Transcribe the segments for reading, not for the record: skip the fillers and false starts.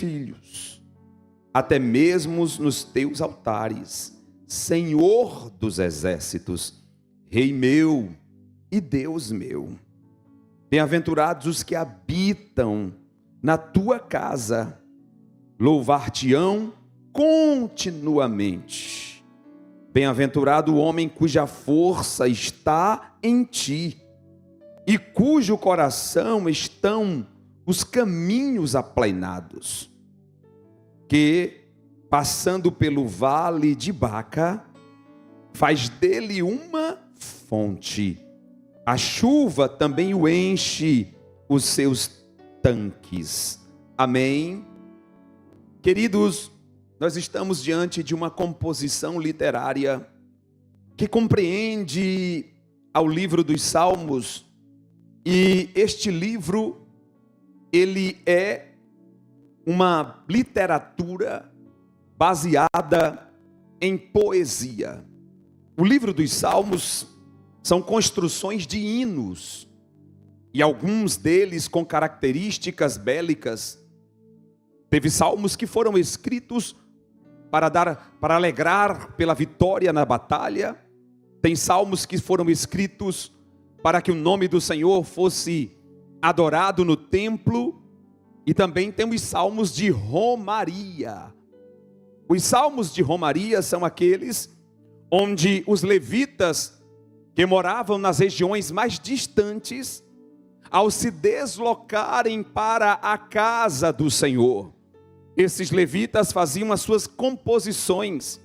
filhos, até mesmo nos teus altares, Senhor dos exércitos, Rei meu e Deus meu. Bem-aventurados os que habitam na tua casa, louvar-te-ão continuamente. Bem-aventurado o homem cuja força está em ti, e cujo coração estão os caminhos aplainados, que, passando pelo vale de Baca, faz dele uma fonte. A chuva também o enche os seus tanques. Amém? Queridos, nós estamos diante de uma composição literária que compreende ao livro dos Salmos, e este livro, ele é uma literatura baseada em poesia. O livro dos Salmos são construções de hinos, e alguns deles com características bélicas. Teve salmos que foram escritos para alegrar pela vitória na batalha. Tem salmos que foram escritos para que o nome do Senhor fosse adorado no templo. E também tem os salmos de romaria. Os salmos de romaria são aqueles onde os levitas, que moravam nas regiões mais distantes, ao se deslocarem para a casa do Senhor, esses levitas faziam as suas composições,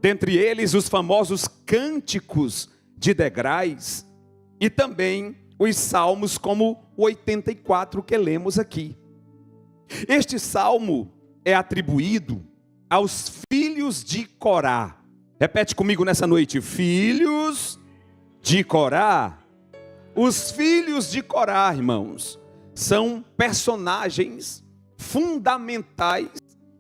dentre eles os famosos cânticos de degraus, e também os salmos como o 84 que lemos aqui. Este salmo é atribuído aos filhos de Corá. Repete comigo nessa noite: filhos de Corá. Os filhos de Corá, irmãos, são personagens fundamentais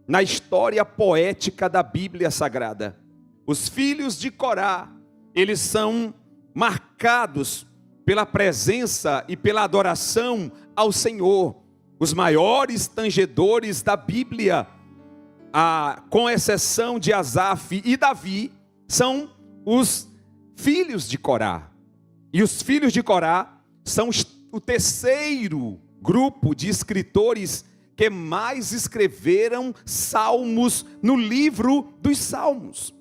na história poética da Bíblia Sagrada. Os filhos de Corá, eles são marcados pela presença e pela adoração ao Senhor. Os maiores tangedores da Bíblia, com exceção de Asaf e Davi, são os filhos de Corá. E os filhos de Corá são o terceiro grupo de escritores que mais escreveram salmos no livro dos Salmos.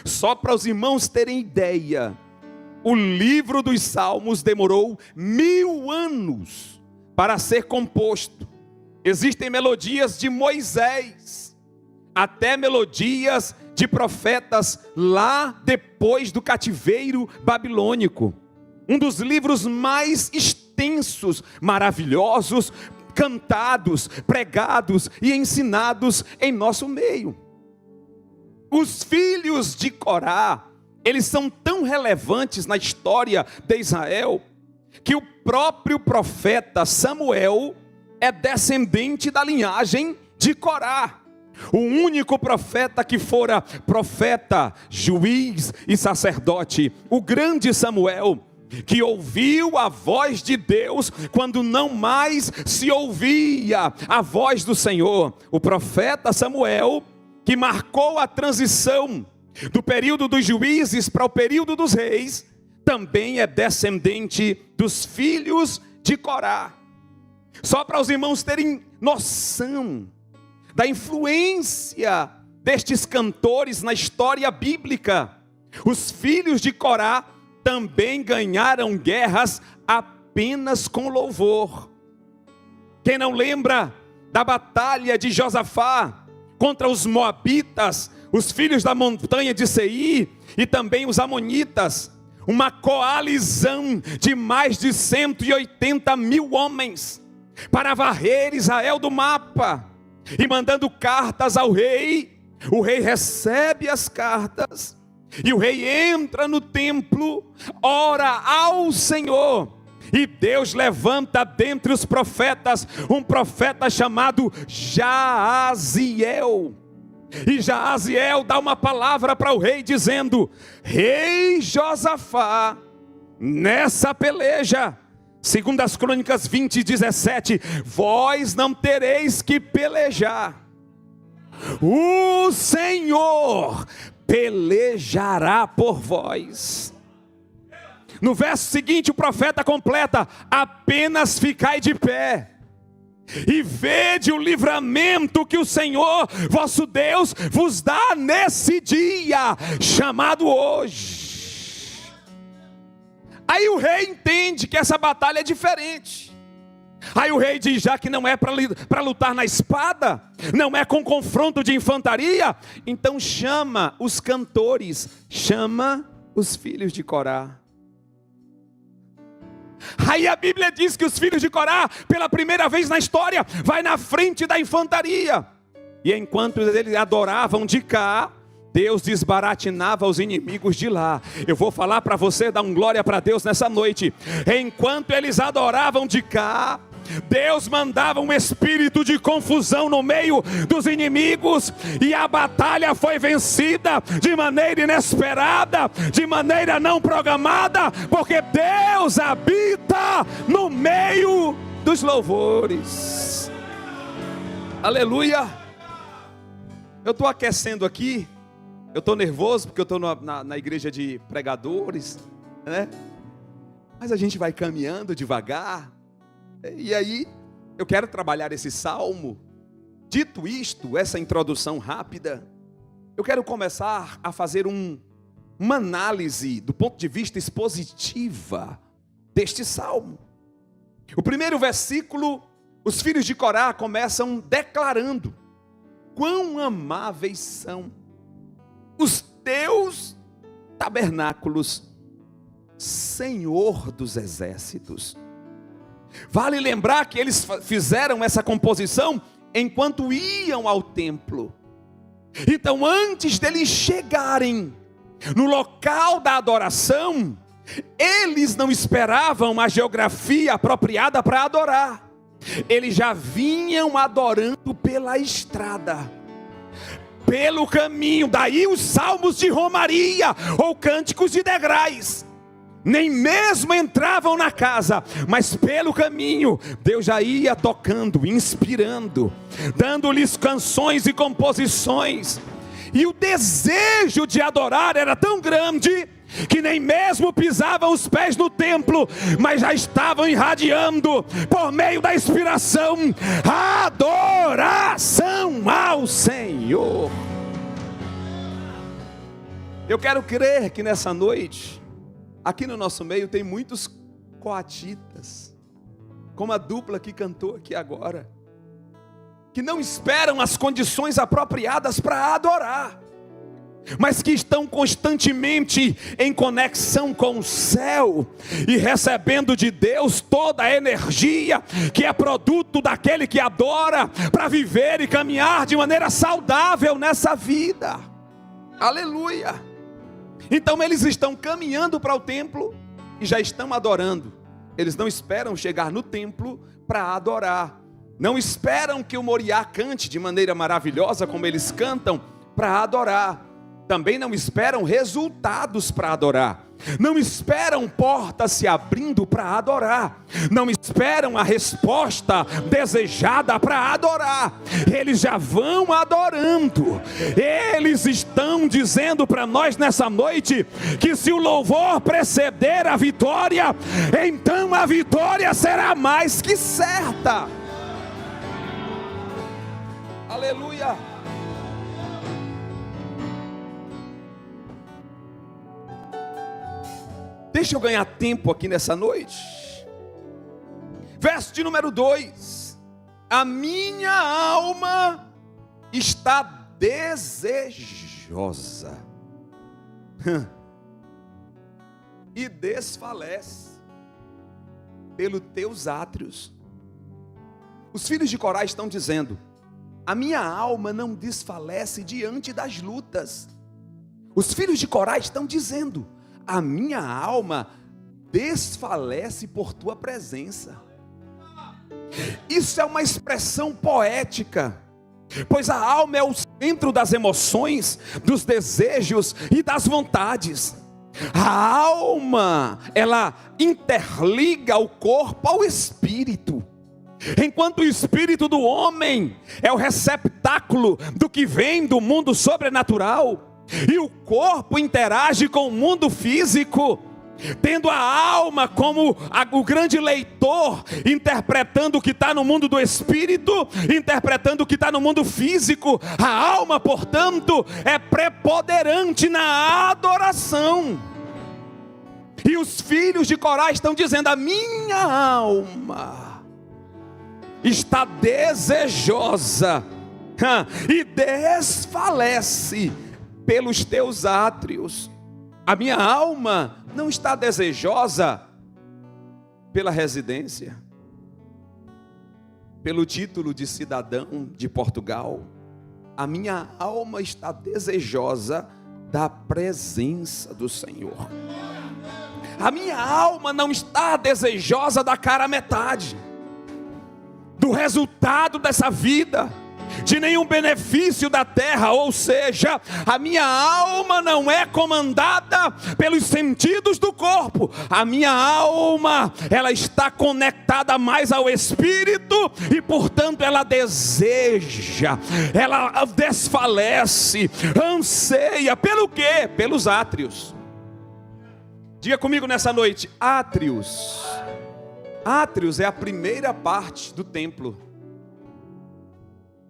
Só para os irmãos terem ideia, o livro dos Salmos demorou 1000 anos para ser composto. Existem melodias de Moisés, até melodias de profetas lá depois do cativeiro babilônico. Um dos livros mais extensos, maravilhosos, cantados, pregados e ensinados em nosso meio. Os filhos de Corá, eles são tão relevantes na história de Israel, que o próprio profeta Samuel é descendente da linhagem de Corá. O único profeta que fora profeta, juiz e sacerdote, o grande Samuel, que ouviu a voz de Deus quando não mais se ouvia a voz do Senhor. O profeta Samuel, que marcou a transição do período dos juízes para o período dos reis, também é descendente dos filhos de Corá. Só para os irmãos terem noção da influência destes cantores na história bíblica, os filhos de Corá também ganharam guerras apenas com louvor. Quem não lembra da batalha de Josafá contra os moabitas, os filhos da montanha de Seir, e também os amonitas, uma coalizão de mais de 180 mil homens, para varrer Israel do mapa, e mandando cartas ao rei. O rei recebe as cartas, e o rei entra no templo, ora ao Senhor, e Deus levanta dentre os profetas um profeta chamado Jaaziel. E Jaaziel dá uma palavra para o rei dizendo: rei Josafá, nessa peleja Segundo as Crônicas 20:17, vós não tereis que pelejar. O Senhor pelejará por vós. No verso seguinte, o profeta completa: apenas ficai de pé e vede o livramento que o Senhor vosso Deus vos dá nesse dia, chamado hoje. Aí o rei entende que essa batalha é diferente. Aí o rei diz: já que não é para lutar na espada, não é com confronto de infantaria, então chama os cantores, chama os filhos de Corá. Aí a Bíblia diz que os filhos de Corá, pela primeira vez na história, vai na frente da infantaria. E enquanto eles adoravam de cá, Deus desbaratinava os inimigos de lá. Eu vou falar para você, dar um glória para Deus nessa noite. Enquanto eles adoravam de cá, Deus mandava um espírito de confusão no meio dos inimigos, e a batalha foi vencida de maneira inesperada, de maneira não programada, porque Deus habita no meio dos louvores. Aleluia! Eu estou aquecendo aqui, eu estou nervoso porque eu estou na igreja de pregadores, né? Mas a gente vai caminhando devagar. E aí, eu quero trabalhar esse salmo. Dito isto, essa introdução rápida, eu quero começar a fazer uma análise do ponto de vista expositiva deste salmo. O primeiro versículo, os filhos de Corá começam declarando: quão amáveis são os teus tabernáculos, Senhor dos exércitos. Vale lembrar que eles fizeram essa composição enquanto iam ao templo. Então, antes deles chegarem no local da adoração, eles não esperavam a geografia apropriada para adorar. Eles já vinham adorando pela estrada, pelo caminho. Daí os salmos de romaria ou cânticos de degraus. Nem mesmo entravam na casa, mas pelo caminho Deus já ia tocando, inspirando, dando-lhes canções e composições. E o desejo de adorar era tão grande que nem mesmo pisavam os pés no templo, mas já estavam irradiando por meio da inspiração adoração ao Senhor. Eu quero crer que nessa noite, aqui no nosso meio tem muitos coatitas, como a dupla que cantou aqui agora, que não esperam as condições apropriadas para adorar, mas que estão constantemente em conexão com o céu e recebendo de Deus toda a energia que é produto daquele que adora, para viver e caminhar de maneira saudável nessa vida. Aleluia! Então eles estão caminhando para o templo e já estão adorando. Eles não esperam chegar no templo para adorar. Não esperam que o Moriá cante de maneira maravilhosa como eles cantam para adorar. Também não esperam resultados para adorar. Não esperam portas se abrindo para adorar. Não esperam a resposta desejada para adorar. Eles já vão adorando. Eles estão dizendo para nós nessa noite que se o louvor preceder a vitória, então a vitória será mais que certa. Aleluia. Deixa eu ganhar tempo aqui nessa noite. Verso de número 2. A minha alma está desejosa e desfalece pelos teus átrios. Os filhos de Corá estão dizendo: a minha alma não desfalece diante das lutas. Os filhos de Corá estão dizendo: a minha alma desfalece por tua presença. Isso é uma expressão poética, pois a alma é o centro das emoções, dos desejos e das vontades. A alma, ela interliga o corpo ao espírito. Enquanto o espírito do homem é o receptáculo do que vem do mundo sobrenatural, e o corpo interage com o mundo físico, tendo a alma como o grande leitor, interpretando o que está no mundo do espírito, interpretando o que está no mundo físico. A alma, portanto, é preponderante na adoração. E os filhos de Corá estão dizendo: a minha alma está desejosa e desfalece pelos teus átrios. A minha alma não está desejosa pela residência, pelo título de cidadão de Portugal. A minha alma está desejosa da presença do Senhor. A minha alma não está desejosa da cara metade, do resultado dessa vida, de nenhum benefício da terra. Ou seja, a minha alma não é comandada pelos sentidos do corpo. A minha alma, ela está conectada mais ao Espírito, e portanto ela deseja, ela desfalece, anseia, pelo quê? Pelos átrios. Diga comigo nessa noite: átrios. Átrios é a primeira parte do templo.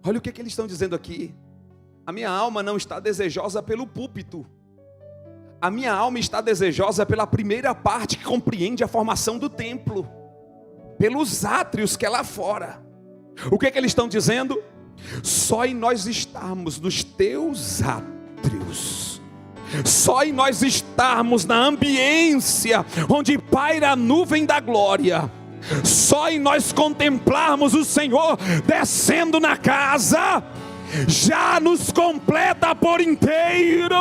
Olha o que eles estão dizendo aqui. A minha alma não está desejosa pelo púlpito. A minha alma está desejosa pela primeira parte que compreende a formação do templo, pelos átrios que é lá fora. O que eles estão dizendo? Só em nós estarmos nos teus átrios, só em nós estarmos na ambiência onde paira a nuvem da glória, só em nós contemplarmos o Senhor descendo na casa, já nos completa por inteiro.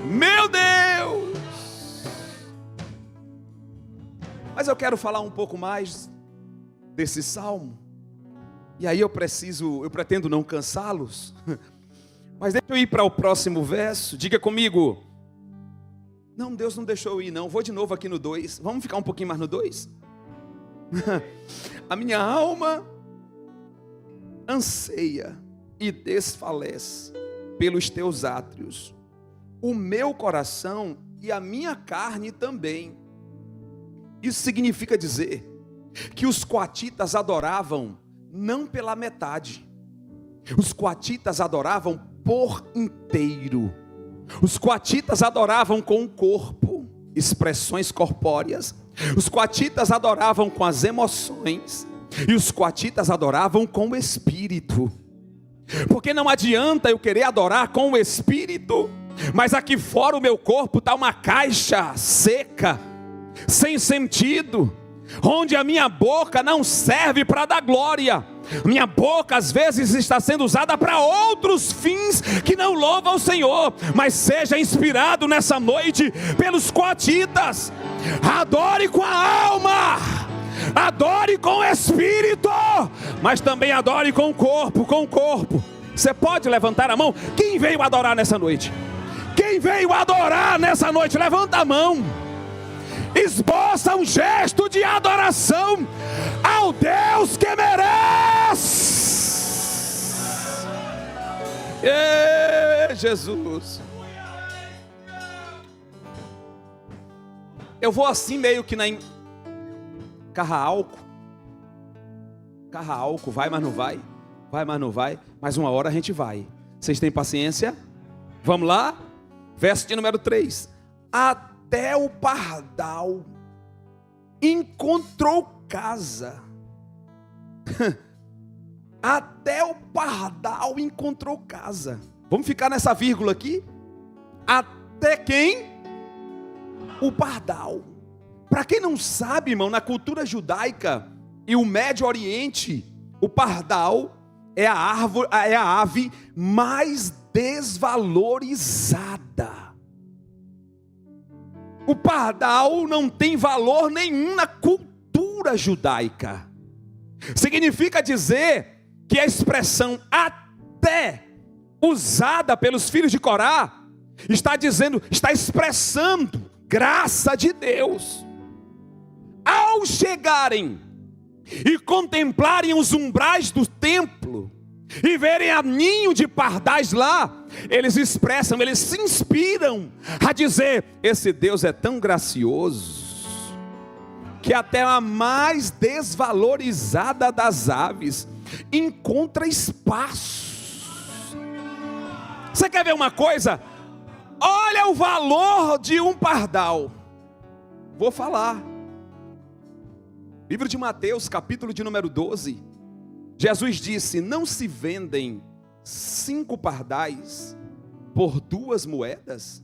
Meu Deus! Mas eu quero falar um pouco mais desse salmo, e aí eu pretendo não cansá-los, mas deixa eu ir para o próximo verso. Diga comigo. Não, Deus não deixou eu ir não. Vou de novo aqui no 2. Vamos ficar um pouquinho mais no 2? A minha alma anseia e desfalece pelos teus átrios. O meu coração e a minha carne também. Isso significa dizer que os coatitas adoravam não pela metade. Os coatitas adoravam por inteiro. Os coatitas adoravam com o corpo, expressões corpóreas. Os coatitas adoravam com as emoções. E os coatitas adoravam com o espírito. Porque não adianta eu querer adorar com o espírito, mas aqui fora o meu corpo está uma caixa seca, sem sentido, onde a minha boca não serve para dar glória. Minha boca às vezes está sendo usada para outros fins que não louvam o Senhor. Mas seja inspirado nessa noite pelos coatitas. Adore com a alma, adore com o espírito, mas também adore com o corpo, Você pode levantar a mão? Quem veio adorar nessa noite? Quem veio adorar nessa noite? Levanta a mão. Esboça um gesto de adoração ao Deus que merece. Jesus. Eu vou assim meio que na carra-álcool, vai, mas não vai. Vai, mas não vai. Mas uma hora a gente vai. Vocês têm paciência? Vamos lá? Verso de número 3. Até o pardal encontrou casa. Até o pardal encontrou casa. Vamos ficar nessa vírgula aqui? Até quem? O pardal. Para quem não sabe, irmão, na cultura judaica e o Médio Oriente, o pardal é a ave mais desvalorizada. O pardal não tem valor nenhum na cultura judaica. Significa dizer que a expressão até usada pelos filhos de Corá, está dizendo, está expressando graça de Deus. Ao chegarem e contemplarem os umbrais do templo e verem a ninho de pardais lá, eles expressam, eles se inspiram a dizer: esse Deus é tão gracioso que até a mais desvalorizada das aves encontra espaço. Você quer ver uma coisa? Olha o valor de um pardal. Vou falar. Livro de Mateus, capítulo de número 12. Jesus disse: não se vendem 5 pardais por 2 moedas?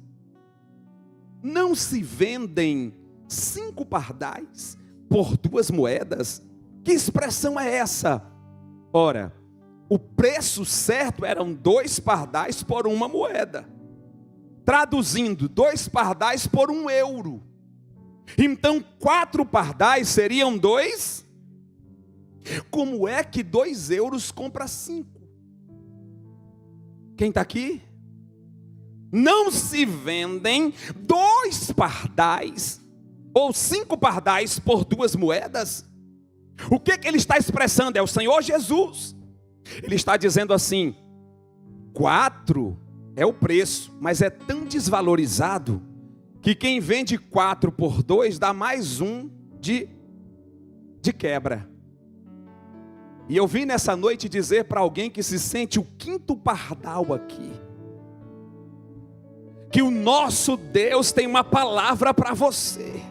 Não se vendem 5 pardais por 2 moedas? Que expressão é essa? Ora, o preço certo eram 2 pardais por 1 moeda. Traduzindo, 2 pardais por 1 euro. Então 4 pardais seriam 2. Como é que 2 euros compra 5? Quem está aqui? Não se vendem 2 pardais ou 5 pardais por 2 moedas? O que ele está expressando? É o Senhor Jesus. Ele está dizendo assim: 4 é o preço, mas é tão desvalorizado que quem vende 4 por 2 dá mais 1 de quebra. E eu vim nessa noite dizer para alguém que se sente o 5º pardal aqui, que o nosso Deus tem uma palavra para você.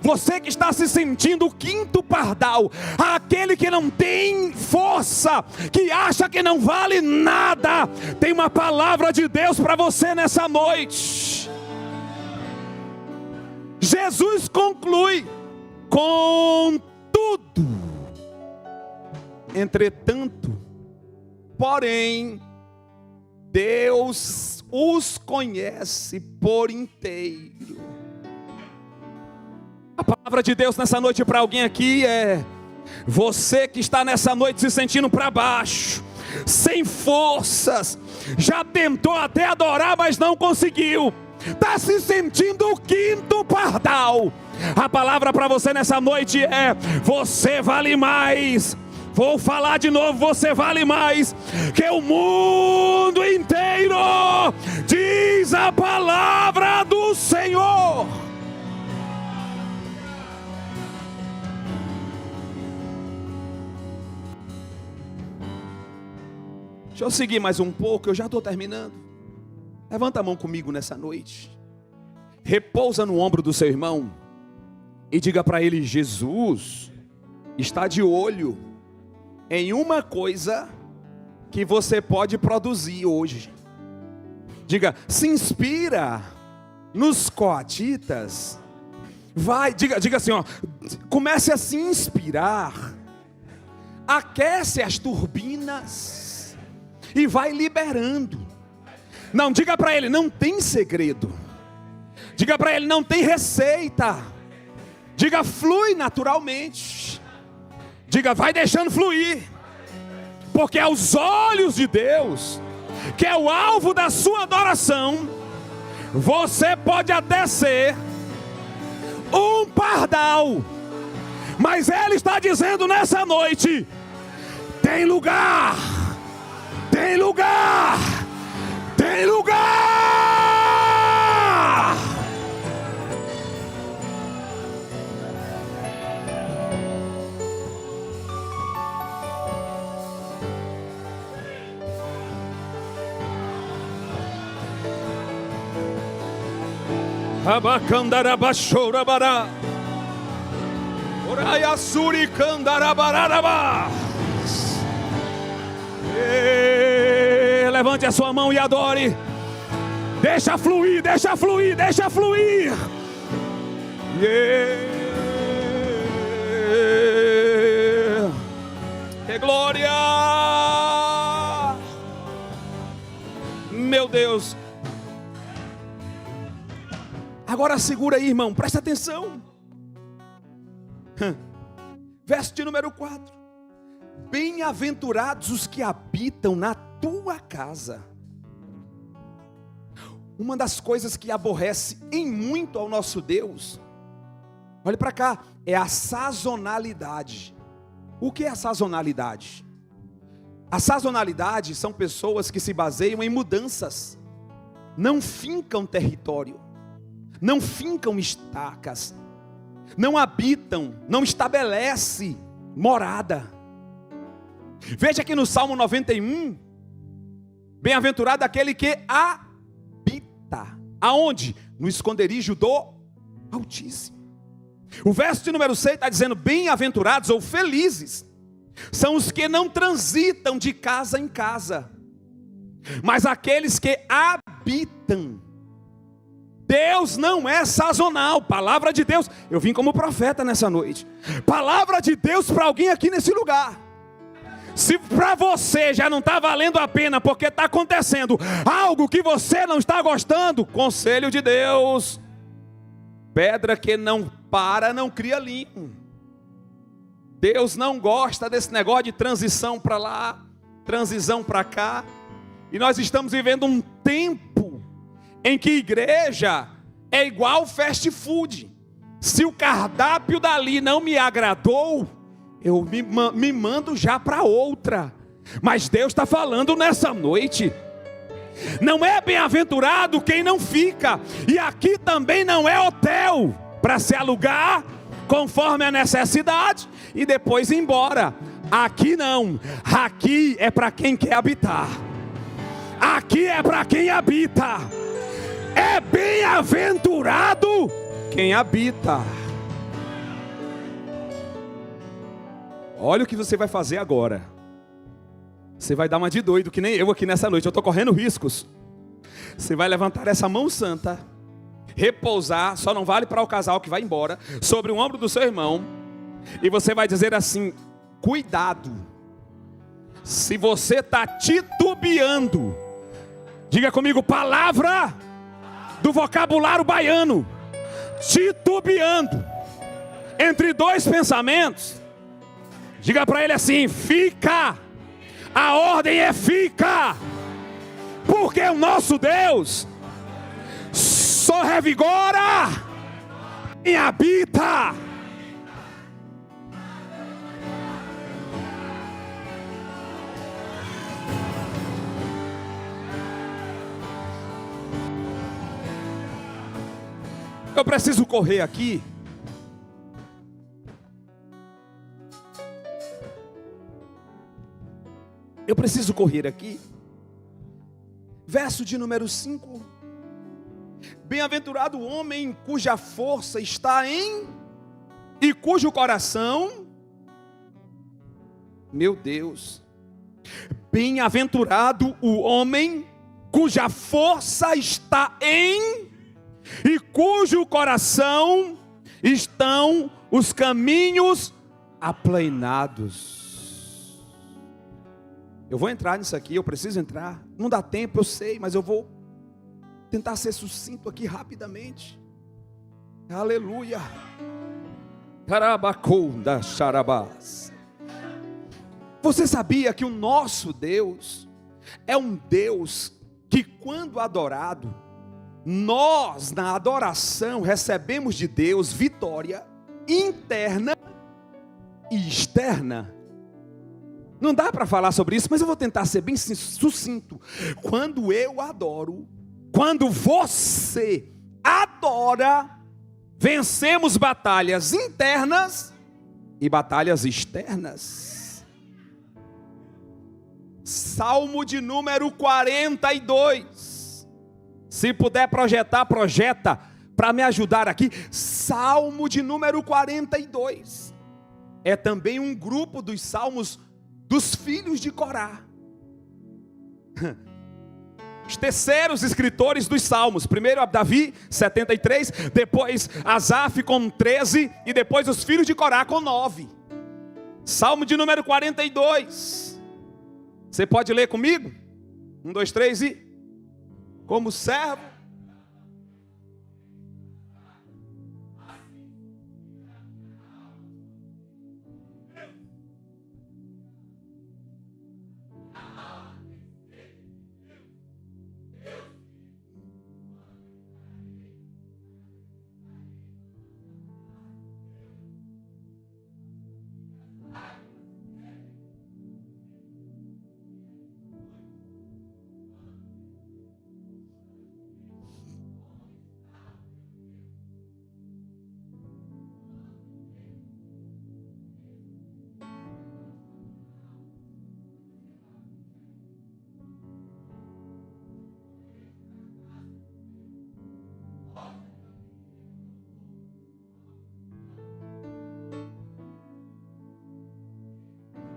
Você que está se sentindo o 5º pardal, aquele que não tem força, que acha que não vale nada, tem uma palavra de Deus para você nessa noite. Jesus conclui: contudo, entretanto, porém, Deus os conhece por inteiro. A palavra de Deus nessa noite para alguém aqui é: você que está nessa noite se sentindo para baixo, sem forças, já tentou até adorar, mas não conseguiu, está se sentindo o 5º pardal. A palavra para você nessa noite é: você vale mais. Vou falar de novo: você vale mais que o mundo inteiro, diz a palavra do Senhor. Deixa eu seguir mais um pouco, eu já estou terminando. Levanta a mão comigo nessa noite. Repousa no ombro do seu irmão e diga para ele: Jesus está de olho em uma coisa que você pode produzir hoje. Diga: se inspira nos coatitas. Vai, diga assim, ó, comece a se inspirar. Aquece as turbinas e vai liberando. Não, diga para ele: não tem segredo. Diga para ele: não tem receita. Diga: flui naturalmente. Diga: vai deixando fluir. Porque aos olhos de Deus, que é o alvo da sua adoração, você pode até ser um pardal, mas Ele está dizendo nessa noite: tem lugar, tem lugar, tem lugar. Abacandarabachorabara, Oraiassuri candarabararaba. Levante a sua mão e adore. Deixa fluir, deixa fluir, deixa fluir. Que glória! Meu Deus. Agora segura aí, irmão, presta atenção. Verso de número 4. Bem-aventurados os que habitam na tua casa. Uma das coisas que aborrece em muito ao nosso Deus, olhe para cá, é a sazonalidade. O que é a sazonalidade? A sazonalidade são pessoas que se baseiam em mudanças, não fincam território, não fincam estacas, não habitam, não estabelece morada. Veja que no Salmo 91, bem-aventurado aquele que habita, aonde? No esconderijo do Altíssimo. O verso de número 6 está dizendo: bem-aventurados ou felizes são os que não transitam de casa em casa, mas aqueles que habitam. Deus não é sazonal. Palavra de Deus, eu vim como profeta nessa noite. Palavra de Deus para alguém aqui nesse lugar. Se para você já não está valendo a pena, porque está acontecendo algo que você não está gostando, conselho de Deus: pedra que não para, não cria linho. Deus não gosta desse negócio de transição para lá, transição para cá. E nós estamos vivendo um tempo em que igreja é igual fast food. Se o cardápio dali não me agradou, eu me mando já para outra. Mas Deus está falando nessa noite: não é bem-aventurado quem não fica. E aqui também não é hotel para se alugar conforme a necessidade e depois ir embora. Aqui não. Aqui é para quem quer habitar. Aqui é para quem habita. É bem-aventurado quem habita. Olha o que você vai fazer agora. Você vai dar uma de doido, que nem eu aqui nessa noite. Eu estou correndo riscos. Você vai levantar essa mão santa, repousar, só não vale para o casal que vai embora, sobre o ombro do seu irmão. E você vai dizer assim: cuidado. Se você está titubeando, diga comigo, palavra do vocabulário baiano: titubeando entre dois pensamentos. Diga para ele assim: fica. A ordem é fica. Porque o nosso Deus só revigora quem habita. Eu preciso correr aqui. Eu preciso correr aqui. Verso de número 5. Bem-aventurado o homem cuja força está em e cujo coração, meu Deus, bem-aventurado o homem cuja força está em e cujo coração estão os caminhos aplainados. Eu vou entrar nisso aqui, eu preciso entrar. Não dá tempo, eu sei, mas eu vou tentar ser sucinto aqui rapidamente. Aleluia. Carabacunda charabás. Você sabia que o nosso Deus é um Deus que, quando adorado, nós na adoração recebemos de Deus vitória interna e externa? Não dá para falar sobre isso, mas eu vou tentar ser bem sucinto. Quando eu adoro, quando você adora, vencemos batalhas internas e batalhas externas. Salmo de número 42. Se puder projetar, projeta para me ajudar aqui. Salmo de número 42. É também um grupo dos salmos dos filhos de Corá. Os terceiros escritores dos salmos. Primeiro Davi, 73. Depois Asaf com 13. E depois os filhos de Corá com 9. Salmo de número 42. Você pode ler comigo? 1, 2, 3 e... Como servo.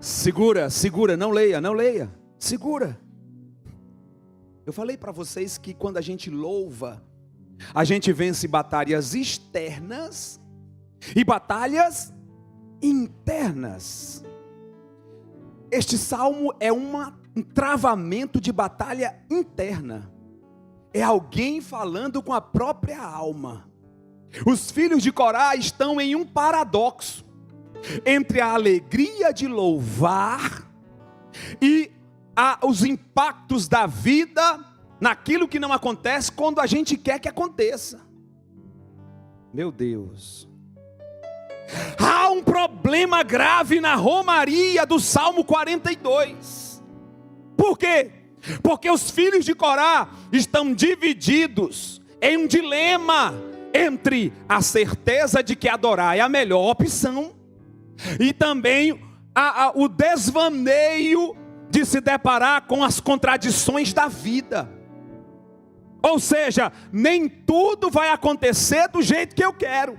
Segura, segura, não leia, não leia. Segura. Eu falei para vocês que quando a gente louva, a gente vence batalhas externas e batalhas internas. Este salmo é um travamento de batalha interna. É alguém falando com a própria alma. Os filhos de Corá estão em um paradoxo entre a alegria de louvar e os impactos da vida naquilo que não acontece quando a gente quer que aconteça. Meu Deus. Há um problema grave na romaria do Salmo 42. Por quê? Porque os filhos de Corá estão divididos em um dilema entre a certeza de que adorar é a melhor opção e também o desvaneio de se deparar com as contradições da vida. Ou seja, nem tudo vai acontecer do jeito que eu quero,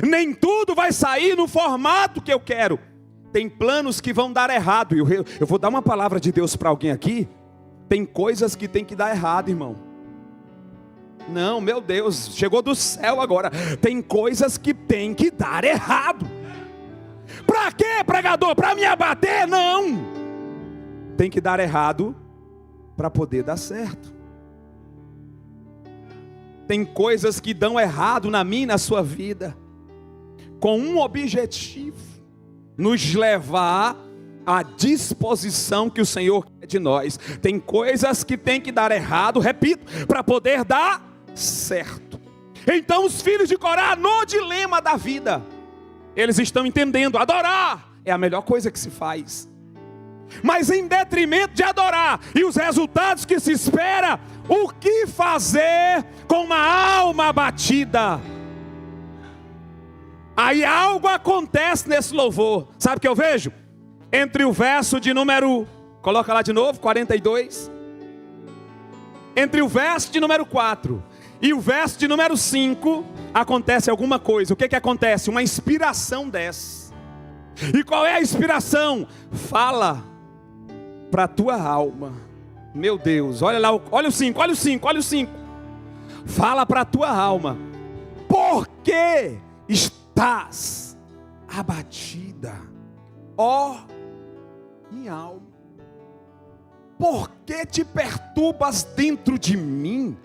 nem tudo vai sair no formato que eu quero. Tem planos que vão dar errado. Eu vou dar uma palavra de Deus para alguém aqui. Tem coisas que tem que dar errado, irmão. Não, meu Deus, chegou do céu agora. Tem coisas que tem que dar errado. Para quê, pregador? Para me abater? Não. Tem que dar errado para poder dar certo. Tem coisas que dão errado na minha e na sua vida, com um objetivo: nos levar à disposição que o Senhor quer de nós. Tem coisas que tem que dar errado, repito, para poder dar certo. Então os filhos de Corá, no dilema da vida, eles estão entendendo, adorar é a melhor coisa que se faz. Mas em detrimento de adorar e os resultados que se espera, o que fazer com uma alma abatida? Aí algo acontece nesse louvor. Sabe o que eu vejo? Entre o verso de número, coloca lá de novo, 42. Entre o verso de número 4 e o verso de número 5, acontece alguma coisa. O que acontece? Uma inspiração desce. E qual é a inspiração? Fala para a tua alma. Meu Deus, olha lá, olha o 5, olha o 5, olha o 5. Fala para a tua alma: por que estás abatida, ó minha alma? Por que te perturbas dentro de mim?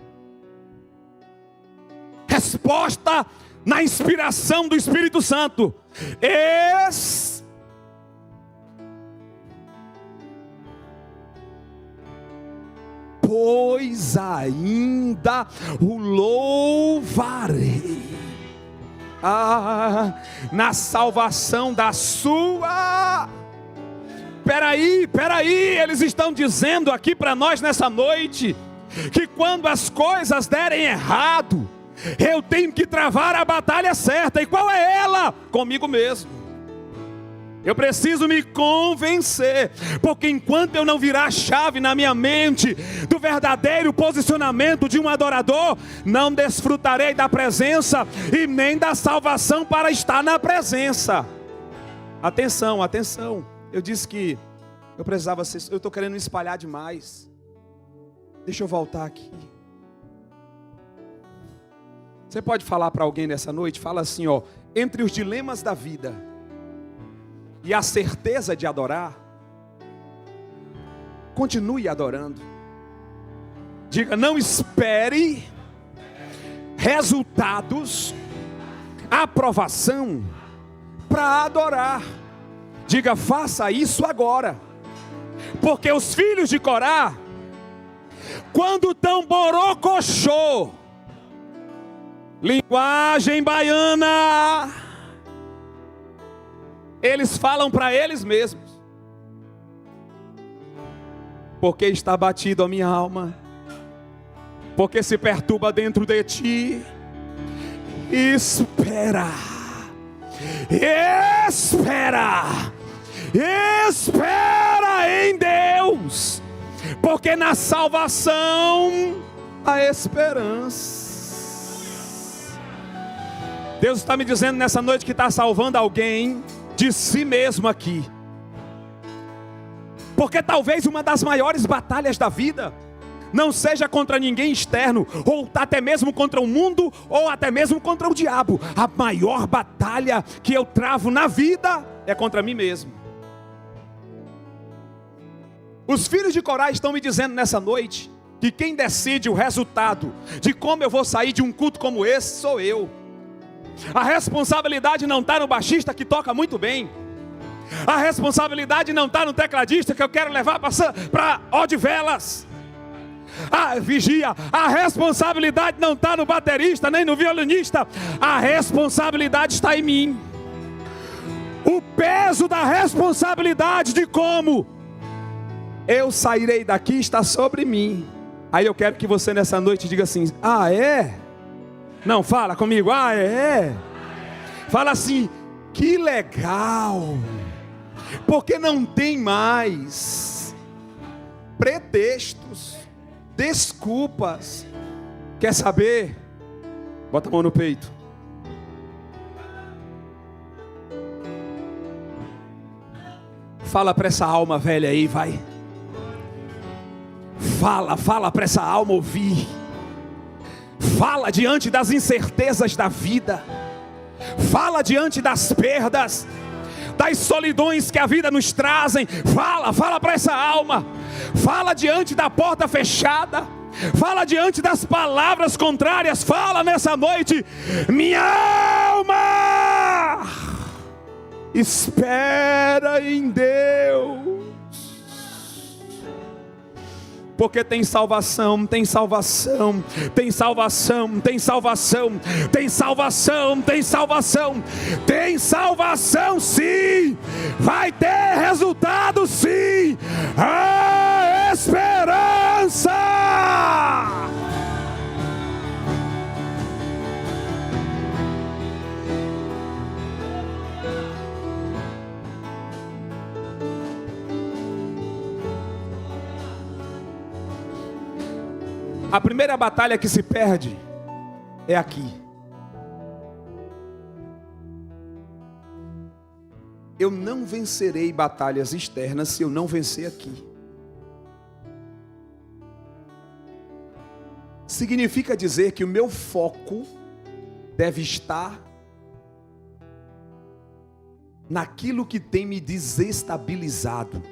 Resposta na inspiração do Espírito Santo: pois ainda o louvarei na salvação da sua. Peraí, eles estão dizendo aqui para nós nessa noite, que quando as coisas derem errado, eu tenho que travar a batalha certa. E qual é ela? Comigo mesmo. Eu preciso me convencer, porque enquanto eu não virar a chave na minha mente do verdadeiro posicionamento de um adorador, não desfrutarei da presença e nem da salvação para estar na presença. Atenção, atenção. Eu disse que eu precisava ser, eu estou querendo me espalhar demais. Deixa eu voltar aqui. Você pode falar para alguém nessa noite? Fala assim, ó: entre os dilemas da vida e a certeza de adorar, continue adorando. Diga: não espere resultados, aprovação para adorar. Diga: faça isso agora. Porque os filhos de Corá, quando estão borocochô, linguagem baiana, eles falam para eles mesmos: porque está batido a minha alma, porque se perturba dentro de ti. Espera, espera em Deus, porque na salvação há esperança. Deus está me dizendo nessa noite que está salvando alguém de si mesmo aqui. Porque talvez uma das maiores batalhas da vida não seja contra ninguém externo, ou até mesmo contra o mundo, ou até mesmo contra o diabo. A maior batalha que eu travo na vida é contra mim mesmo. Os filhos de Corá estão me dizendo nessa noite que quem decide o resultado de como eu vou sair de um culto como esse sou eu. A responsabilidade não está no baixista que toca muito bem. A responsabilidade não está no tecladista que eu quero levar para Odivelas. Vigia, a responsabilidade não está no baterista, nem no violinista. A responsabilidade está em mim. O peso da responsabilidade de como eu sairei daqui está sobre mim. Aí eu quero que você nessa noite diga assim: é? Não, fala comigo, é? Fala assim: que legal. Porque não tem mais pretextos, desculpas. Quer saber? Bota a mão no peito. Fala para essa alma velha aí, vai. Fala para essa alma ouvir. Fala diante das incertezas da vida. Fala diante das perdas, das solidões que a vida nos trazem. Fala para essa alma. Fala diante da porta fechada. Fala diante das palavras contrárias. Fala nessa noite: minha alma, espera em Deus. Porque tem salvação, tem salvação, tem salvação, tem salvação, tem salvação, tem salvação, tem salvação sim, vai ter resultado sim, a esperança. A primeira batalha que se perde é aqui. Eu não vencerei batalhas externas se eu não vencer aqui. Significa dizer que o meu foco deve estar naquilo que tem me desestabilizado.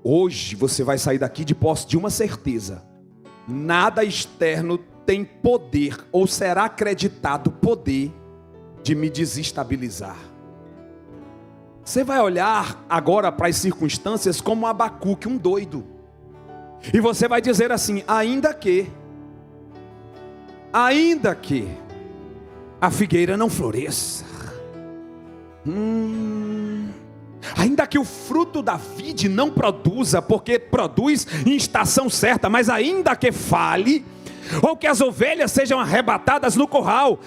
Hoje você vai sair daqui de posse de uma certeza: nada externo tem poder, ou será acreditado poder, de me desestabilizar. Você vai olhar agora para as circunstâncias como Abacuque, um doido. E você vai dizer assim: ainda que a figueira não floresça, ainda que o fruto da vide não produza, porque produz em estação certa, mas ainda que fale, ou que as ovelhas sejam arrebatadas no curral,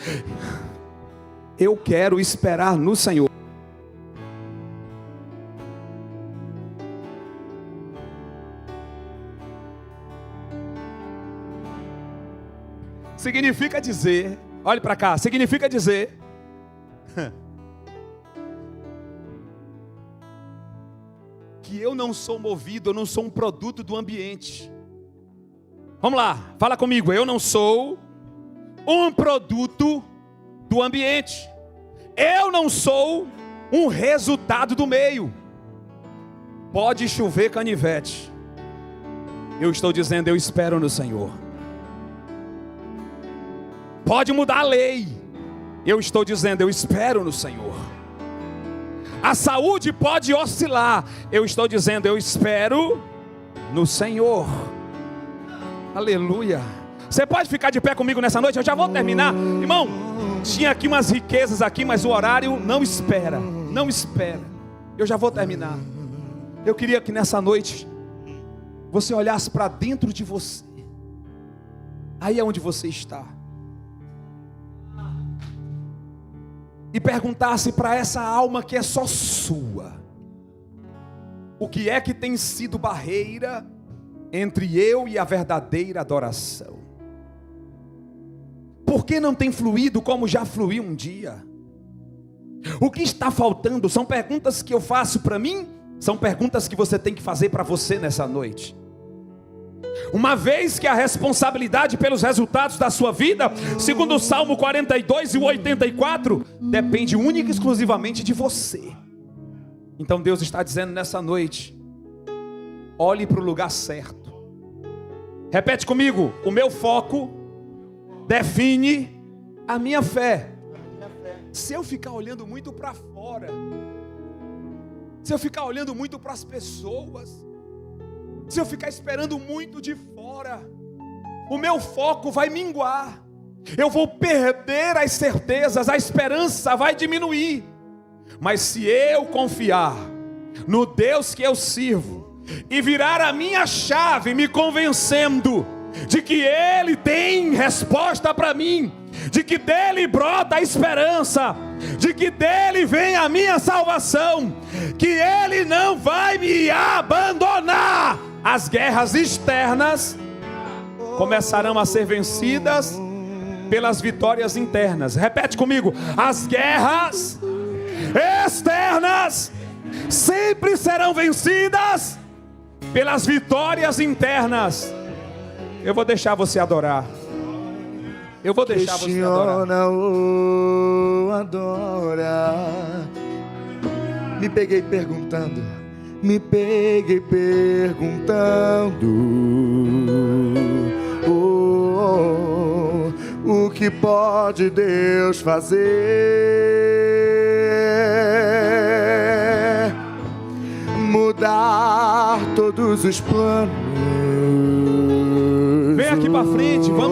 eu quero esperar no Senhor. Significa dizer, olhe para cá, significa dizer que eu não sou movido, eu não sou um produto do ambiente. Vamos lá, fala comigo: eu não sou um produto do ambiente. Eu não sou um resultado do meio. Pode chover canivete, eu estou dizendo: eu espero no Senhor. Pode mudar a lei, eu estou dizendo: eu espero no Senhor. A saúde pode oscilar, eu estou dizendo: eu espero no Senhor. Aleluia. Você pode ficar de pé comigo nessa noite? Eu já vou terminar. Irmão, tinha aqui umas riquezas aqui, mas o horário não espera. Não espera. Eu já vou terminar. Eu queria que nessa noite você olhasse para dentro de você. Aí é onde você está. E perguntasse para essa alma que é só sua: o que é que tem sido barreira entre eu e a verdadeira adoração? Por que não tem fluído como já fluiu um dia? O que está faltando? São perguntas que eu faço para mim São perguntas que você tem que fazer para você nessa noite. Uma vez que a responsabilidade pelos resultados da sua vida, segundo o Salmo 42 e o 84, depende única e exclusivamente de você. Então Deus está dizendo nessa noite: olhe para o lugar certo. Repete comigo: o meu foco define a minha fé. Se eu ficar olhando muito para fora, se eu ficar olhando muito para as pessoas, se eu ficar esperando muito de fora, o meu foco vai minguar. Eu vou perder as certezas, a esperança vai diminuir. Mas se eu confiar no Deus que eu sirvo e virar a minha chave me convencendo de que Ele tem resposta para mim, de que dele brota a esperança, de que dele vem a minha salvação, que Ele não vai me abandonar, as guerras externas começarão a ser vencidas pelas vitórias internas. Repete comigo: as guerras externas sempre serão vencidas pelas vitórias internas. Eu vou deixar você adorar. Eu vou deixar você adorar. Ou adora. Me peguei perguntando. O que pode Deus fazer? Mudar todos os planos. Vem aqui pra frente, vamos.